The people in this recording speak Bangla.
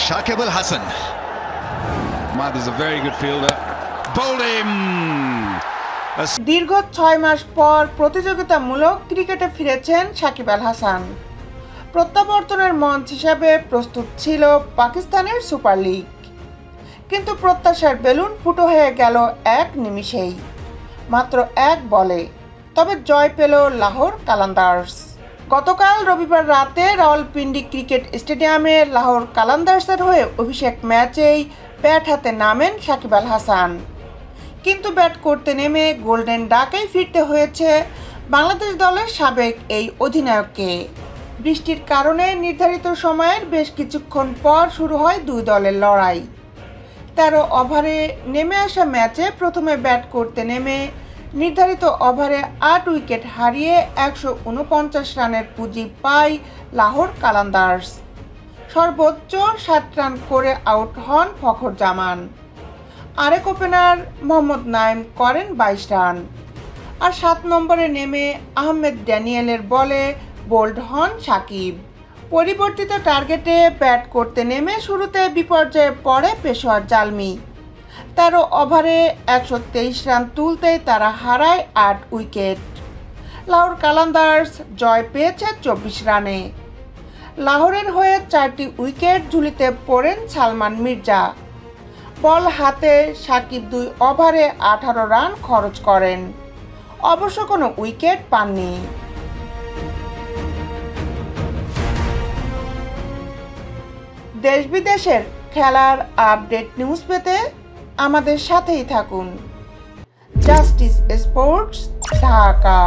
Shakib Al Hasan. Ahmad is a very good fielder. Bowled him. দীর্ঘ 6 মাস পর প্রতিযোগিতামূলক ক্রিকেটে ফিরেছেন সাকিব আল হাসান। প্রত্যাবর্তনের মঞ্চ হিসাবে প্রস্তুত ছিল পাকিস্তানের সুপার লিগ, কিন্তু প্রত্যাশার বেলুন ফুটো হয়ে গেল এক নিমিষেই, মাত্র এক বলে। তবে জয় পেল লাহোর কালান্দার্স। গতকাল রবিবার রাতে রাওয়ালপিন্ডি ক্রিকেট স্টেডিয়ামে লাহোর কালান্দার্সের হয়ে অভিষেক ম্যাচেই ব্যাট হাতে নামেন সাকিব আল হাসান, কিন্তু ব্যাট করতে নেমে গোল্ডেন ডাকেই ফিরতে হয়েছে বাংলাদেশ দলের সাবেক এই অধিনায়ককে। বৃষ্টির কারণে নির্ধারিত সময়ের বেশ কিছুক্ষণ পর শুরু হয় দুই দলের লড়াই। 13 ওভারে নেমে আসা ম্যাচে প্রথমে ব্যাট করতে নেমে নির্ধারিত ওভারে 8 উইকেট হারিয়ে 149 রানের পুঁজি পায় লাহোর কালান্দার্স। সর্বোচ্চ 7 রান করে আউট হন ফখর জামান। আরেক ওপেনার মোহাম্মদ নাইম করেন 22 রান। আর 7 নম্বরে নেমে আহমেদ ড্যানিয়েলের বলে বোল্ড হন সাকিব। পরিবর্তিত টার্গেটে ব্যাট করতে নেমে শুরুতে বিপর্যয়ে পড়ে পেশোয়ার জালমি। 13 ওভারে 123 রান তুলতেই তারা হারায় 8 উইকেট। লাহোর কালান্দার্স জয় পেয়েছে 24 রানে। লাহোরের হয়ে 4টি উইকেট ঝুলিতে পড়েন সালমান মির্জা। বল হাতে সাকিব 2 ওভারে 18 রান খরচ করেন, অবশ্য কোনো উইকেট পাননি। দেশ বিদেশের খেলার আপডেট নিউজ পেতে আমাদের সাথেই থাকুন। Justice sports, Dhaka.